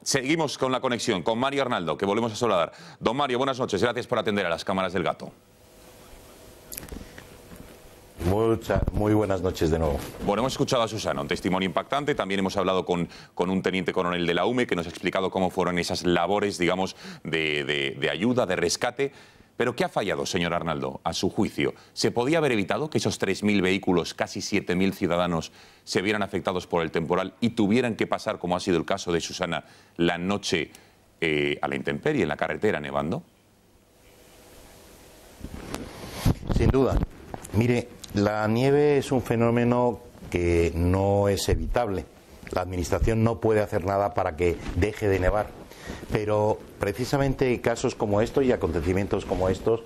Seguimos con la conexión con Mario Arnaldo, que volvemos a saludar. Don Mario, buenas noches. Gracias por atender a las cámaras del Gato. Muy buenas noches de nuevo. Bueno, hemos escuchado a Susana, un testimonio impactante. También hemos hablado con un teniente coronel de la UME que nos ha explicado cómo fueron esas labores, digamos, de ayuda, de rescate. Pero ¿qué ha fallado, señor Arnaldo, a su juicio? ¿Se podía haber evitado que esos 3.000 vehículos, casi 7.000 ciudadanos, se vieran afectados por el temporal y tuvieran que pasar, como ha sido el caso de Susana, la noche a la intemperie, en la carretera, nevando? Sin duda. Mire, la nieve es un fenómeno que no es evitable. La Administración no puede hacer nada para que deje de nevar. Pero precisamente casos como estos y acontecimientos como estos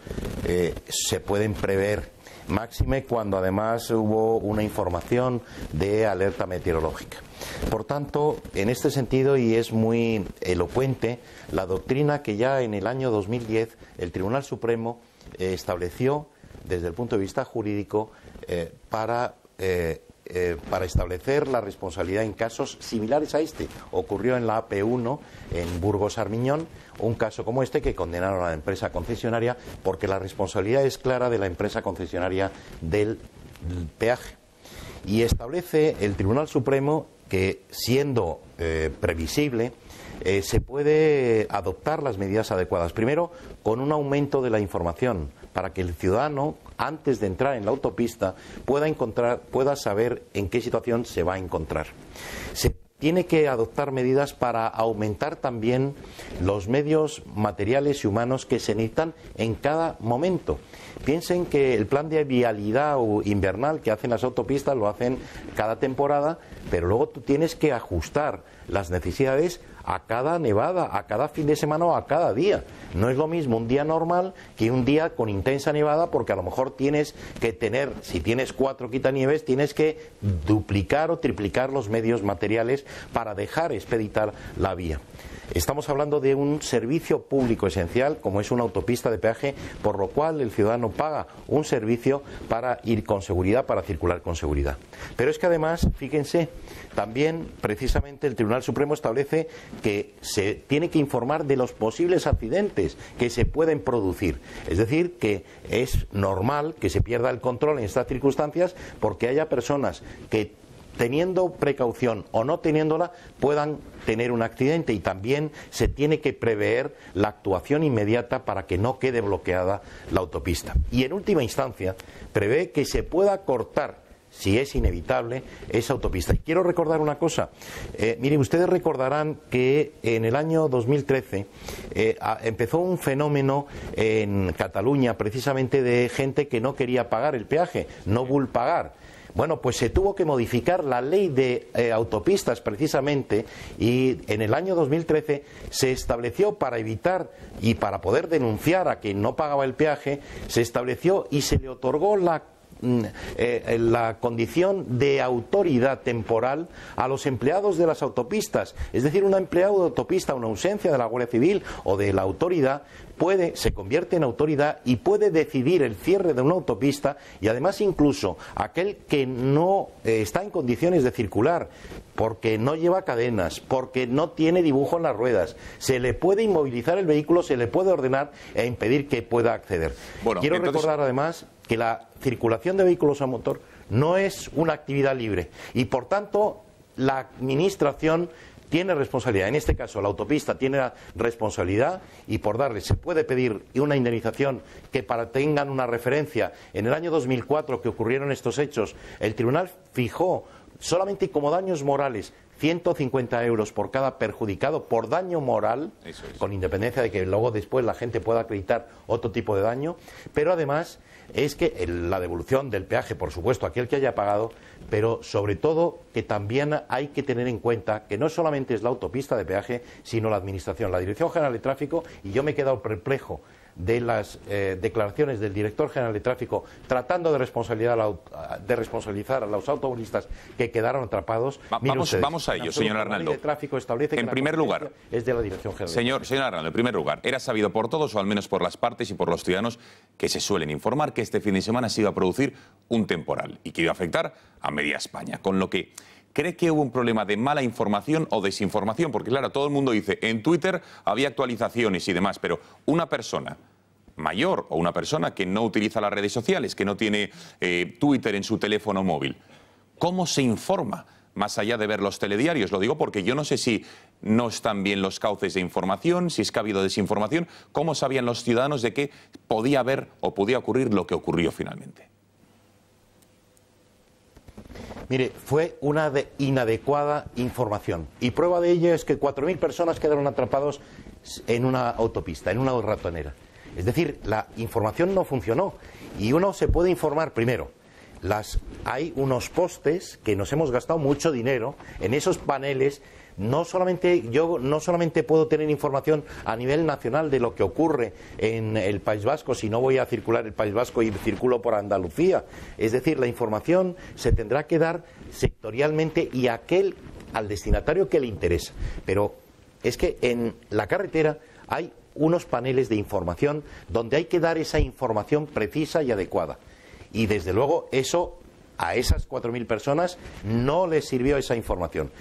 se pueden prever, máxime cuando además hubo una información de alerta meteorológica. Por tanto, en este sentido, y es muy elocuente, la doctrina que ya en el año 2010 el Tribunal Supremo estableció desde el punto de vista jurídico para establecer la responsabilidad en casos similares a este. Ocurrió en la AP1 en Burgos Armiñón, un caso como este que condenaron a la empresa concesionaria porque la responsabilidad es clara de la empresa concesionaria del peaje. Y establece el Tribunal Supremo que, siendo previsible, se puede adoptar las medidas adecuadas. Primero, con un aumento de la información, para que el ciudadano, antes de entrar en la autopista, pueda saber en qué situación se va a encontrar. Se tiene que adoptar medidas para aumentar también los medios materiales y humanos que se necesitan en cada momento. Piensen que el plan de vialidad invernal que hacen las autopistas lo hacen cada temporada, pero luego tú tienes que ajustar las necesidades a cada nevada, a cada fin de semana o a cada día. No es lo mismo un día normal que un día con intensa nevada, porque a lo mejor tienes que tener, si tienes 4 quitanieves, tienes que duplicar o triplicar los medios materiales para dejar expeditar la vía. Estamos hablando de un servicio público esencial, como es una autopista de peaje, por lo cual el ciudadano paga un servicio para ir con seguridad, para circular con seguridad. Pero es que además, fíjense, también precisamente el Tribunal Supremo establece que se tiene que informar de los posibles accidentes que se pueden producir. Es decir, que es normal que se pierda el control en estas circunstancias porque haya personas que, teniendo precaución o no teniéndola, puedan tener un accidente, y también se tiene que prever la actuación inmediata para que no quede bloqueada la autopista. Y en última instancia, prevé que se pueda cortar, si es inevitable, esa autopista. Y quiero recordar una cosa. Miren, ustedes recordarán que en el año 2013 empezó un fenómeno en Cataluña, precisamente de gente que no quería pagar el peaje, no vull pagar. Bueno, pues se tuvo que modificar la ley de autopistas precisamente, y en el año 2013 se estableció, para evitar y para poder denunciar a quien no pagaba el peaje, se estableció y se le otorgó la condición de autoridad temporal a los empleados de las autopistas. Es decir, un empleado de autopista, una ausencia de la Guardia Civil o de la autoridad, se convierte en autoridad y puede decidir el cierre de una autopista, y además incluso aquel que no está en condiciones de circular porque no lleva cadenas, porque no tiene dibujo en las ruedas, se le puede inmovilizar el vehículo, se le puede ordenar e impedir que pueda acceder. Bueno, quiero recordar además que la circulación de vehículos a motor no es una actividad libre y, por tanto, la Administración tiene responsabilidad. En este caso, la autopista tiene la responsabilidad, y por darle se puede pedir una indemnización que, para tengan una referencia, en el año 2004 que ocurrieron estos hechos, el tribunal fijó solamente como daños morales 150 euros por cada perjudicado por daño moral, con independencia de que luego después la gente pueda acreditar otro tipo de daño. Pero además es que la devolución del peaje, por supuesto, aquel que haya pagado, pero sobre todo que también hay que tener en cuenta que no solamente es la autopista de peaje, sino la Administración, la Dirección General de Tráfico. Y yo me he quedado perplejo de las declaraciones del director general de tráfico tratando de responsabilizar a los automovilistas que quedaron atrapados. Vamos a ello, señor Arnaldo. La ley de tráfico establece que en primer lugar, es de la Dirección General. Señor Arnaldo, en primer lugar, era sabido por todos, o al menos por las partes y por los ciudadanos que se suelen informar, que este fin de semana se iba a producir un temporal y que iba a afectar a media España. Con lo que, ¿Cree que hubo un problema de mala información o desinformación? Porque claro, todo el mundo dice, en Twitter había actualizaciones y demás, pero una persona mayor o una persona que no utiliza las redes sociales, que no tiene Twitter en su teléfono móvil, ¿cómo se informa? Más allá de ver los telediarios, lo digo porque yo no sé si no están bien los cauces de información, si es que ha habido desinformación, ¿cómo sabían los ciudadanos de que podía haber o podía ocurrir lo que ocurrió finalmente? Mire, fue una inadecuada información y prueba de ello es que 4.000 personas quedaron atrapados en una autopista, en una ratonera. Es decir, la información no funcionó y uno se puede informar primero. Hay unos postes que nos hemos gastado mucho dinero en esos paneles. Yo no solamente puedo tener información a nivel nacional de lo que ocurre en el País Vasco, si no voy a circular el País Vasco y circulo por Andalucía. Es decir, la información se tendrá que dar sectorialmente y al destinatario que le interesa. Pero es que en la carretera hay unos paneles de información donde hay que dar esa información precisa y adecuada. Y desde luego eso a esas 4.000 personas no les sirvió esa información.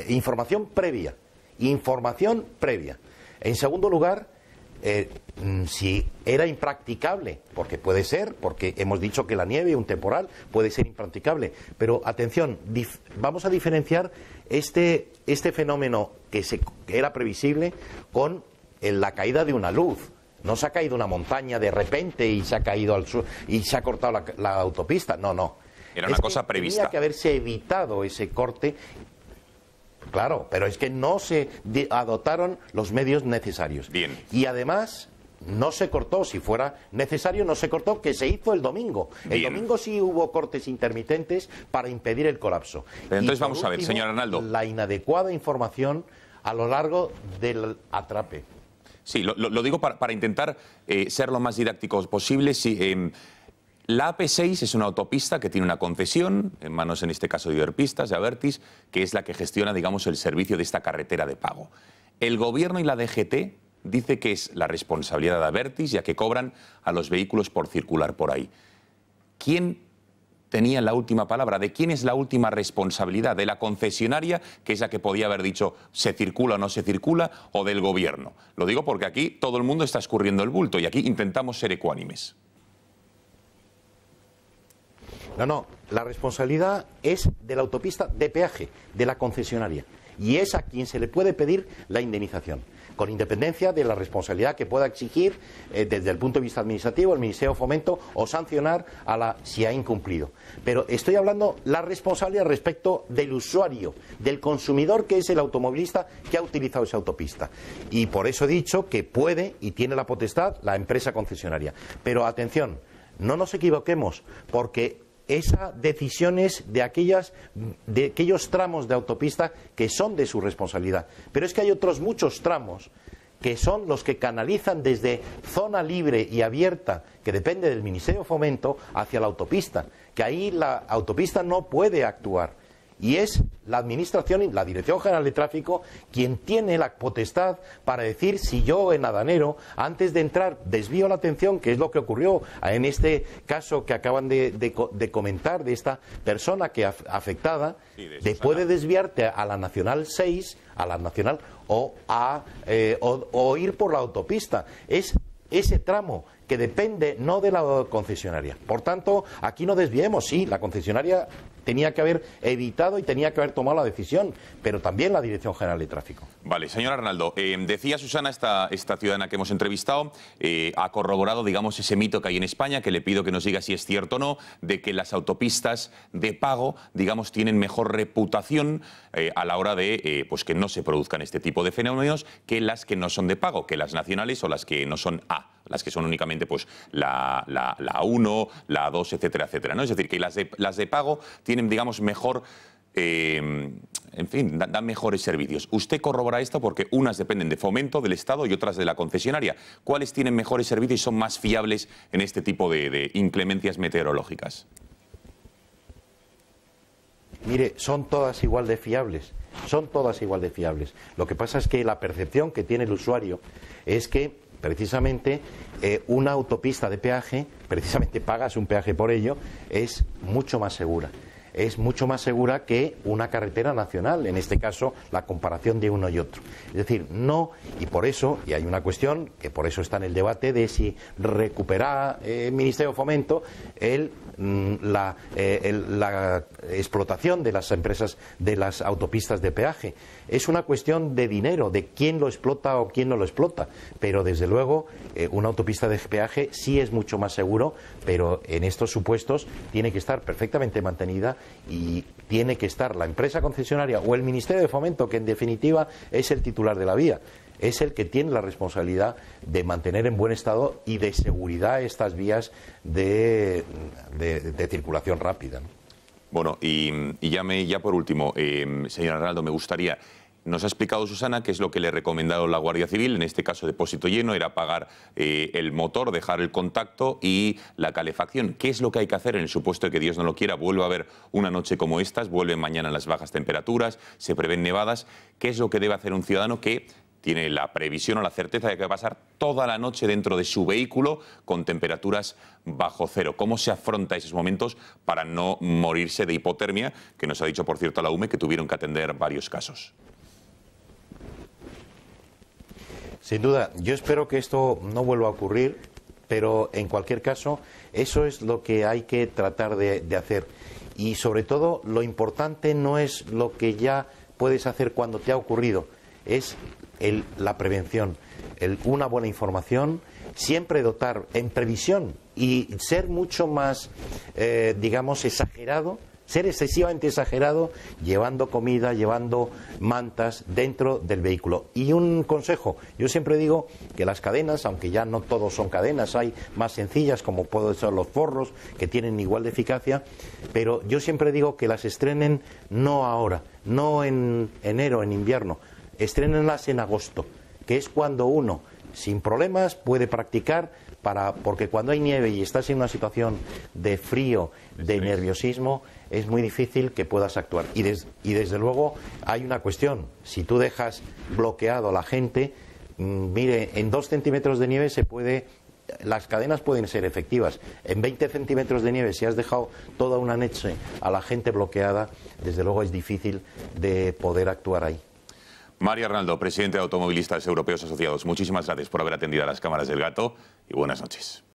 Información previa. En segundo lugar, si era impracticable, porque puede ser, porque hemos dicho que la nieve, un temporal, puede ser impracticable. Pero atención, vamos a diferenciar este fenómeno que era previsible con la caída de una luz. No se ha caído una montaña de repente y se ha caído al sur y se ha cortado la autopista. No. Era una cosa prevista. Tenía que haberse evitado ese corte. Claro, pero es que no se adoptaron los medios necesarios. Bien. Y además no se cortó, si fuera necesario, no se cortó, que se hizo el domingo. El domingo sí hubo cortes intermitentes para impedir el colapso. Pero entonces vamos a ver, señor Arnaldo. La inadecuada información a lo largo del atrape. Sí, lo digo para intentar ser lo más didácticos posible. Sí, la AP6 es una autopista que tiene una concesión, en manos en este caso de Iberpistas, de Abertis, que es la que gestiona, digamos, el servicio de esta carretera de pago. El Gobierno y la DGT dice que es la responsabilidad de Abertis, ya que cobran a los vehículos por circular por ahí. ¿Quién tenía la última palabra? ¿De quién es la última responsabilidad? ¿De la concesionaria, que es la que podía haber dicho se circula o no se circula, o del Gobierno? Lo digo porque aquí todo el mundo está escurriendo el bulto y aquí intentamos ser ecuánimes. No, la responsabilidad es de la autopista de peaje, de la concesionaria. Y es a quien se le puede pedir la indemnización, con independencia de la responsabilidad que pueda exigir desde el punto de vista administrativo el Ministerio de Fomento o sancionar si ha incumplido. Pero estoy hablando la responsabilidad respecto del usuario, del consumidor, que es el automovilista que ha utilizado esa autopista. Y por eso he dicho que puede y tiene la potestad la empresa concesionaria. Pero atención, no nos equivoquemos, porque esas decisiones de aquellos tramos de autopista que son de su responsabilidad. Pero es que hay otros muchos tramos que son los que canalizan desde zona libre y abierta, que depende del Ministerio de Fomento, hacia la autopista, que ahí la autopista no puede actuar. Y es la Administración y la Dirección General de Tráfico quien tiene la potestad para decir si yo en Adanero, antes de entrar, desvío la atención, que es lo que ocurrió en este caso que acaban de comentar, de esta persona que afectada, puede desviarte a la Nacional 6, a la Nacional, o ir por la autopista. Es ese tramo que depende no de la concesionaria. Por tanto, aquí no desviemos. Sí, la concesionaria tenía que haber evitado y tenía que haber tomado la decisión, pero también la Dirección General de Tráfico. Vale, señor Arnaldo, decía Susana, esta ciudadana que hemos entrevistado, ha corroborado, digamos, ese mito que hay en España, que le pido que nos diga si es cierto o no, de que las autopistas de pago, digamos, tienen mejor reputación a la hora de pues que no se produzcan este tipo de fenómenos que las que no son de pago, que las nacionales o las que no son A, las que son únicamente pues la A1, la A2, etcétera, etcétera, ¿no? Es decir, que las de pago tienen, digamos, mejor, en fin, dan mejores servicios. Usted corrobora esto porque unas dependen de Fomento, del Estado, y otras de la concesionaria. ¿Cuáles tienen mejores servicios y son más fiables en este tipo de inclemencias meteorológicas? Mire, son todas igual de fiables. Son todas igual de fiables. Lo que pasa es que la percepción que tiene el usuario es que precisamente una autopista de peaje, precisamente pagas un peaje por ello, es mucho más segura. es mucho más segura que una carretera nacional, en este caso la comparación de uno y otro. Es decir, no, y por eso, y hay una cuestión que por eso está en el debate de si recuperar el Ministerio de Fomento la explotación de las empresas de las autopistas de peaje. Es una cuestión de dinero, de quién lo explota o quién no lo explota, pero desde luego una autopista de peaje sí es mucho más seguro, pero en estos supuestos tiene que estar perfectamente mantenida y tiene que estar la empresa concesionaria o el Ministerio de Fomento, que en definitiva es el titular de la vía. Es el que tiene la responsabilidad de mantener en buen estado y de seguridad estas vías de circulación rápida, ¿no? Bueno, y ya por último, señor Arnaldo, me gustaría... Nos ha explicado Susana qué es lo que le ha recomendado la Guardia Civil, en este caso depósito lleno, era apagar el motor, dejar el contacto y la calefacción. ¿Qué es lo que hay que hacer en el supuesto de que Dios no lo quiera? Vuelve a haber una noche como estas, vuelven mañana las bajas temperaturas, se prevén nevadas. ¿Qué es lo que debe hacer un ciudadano que tiene la previsión o la certeza de que va a pasar toda la noche dentro de su vehículo con temperaturas bajo cero? ¿Cómo se afronta esos momentos para no morirse de hipotermia? Que nos ha dicho, por cierto, la UME que tuvieron que atender varios casos. Sin duda, yo espero que esto no vuelva a ocurrir, pero en cualquier caso, eso es lo que hay que tratar de hacer. Y sobre todo, lo importante no es lo que ya puedes hacer cuando te ha ocurrido, es la prevención, una buena información, siempre dotar en previsión y ser mucho más, digamos, exagerado. Ser excesivamente exagerado llevando comida, llevando mantas dentro del vehículo. Y un consejo, yo siempre digo que las cadenas, aunque ya no todos son cadenas, hay más sencillas como pueden ser los forros, que tienen igual de eficacia, pero yo siempre digo que las estrenen no ahora, no en enero, en invierno, estrénenlas en agosto, que es cuando uno, sin problemas, puede practicar, porque cuando hay nieve y estás en una situación de frío, de nerviosismo, es muy difícil que puedas actuar. Y desde luego hay una cuestión, si tú dejas bloqueado a la gente, mire, en 2 centímetros de nieve las cadenas pueden ser efectivas. En 20 centímetros de nieve, si has dejado toda una noche a la gente bloqueada, desde luego es difícil de poder actuar ahí. Mario Arnaldo, presidente de Automovilistas Europeos Asociados, muchísimas gracias por haber atendido a las cámaras del Gato y buenas noches.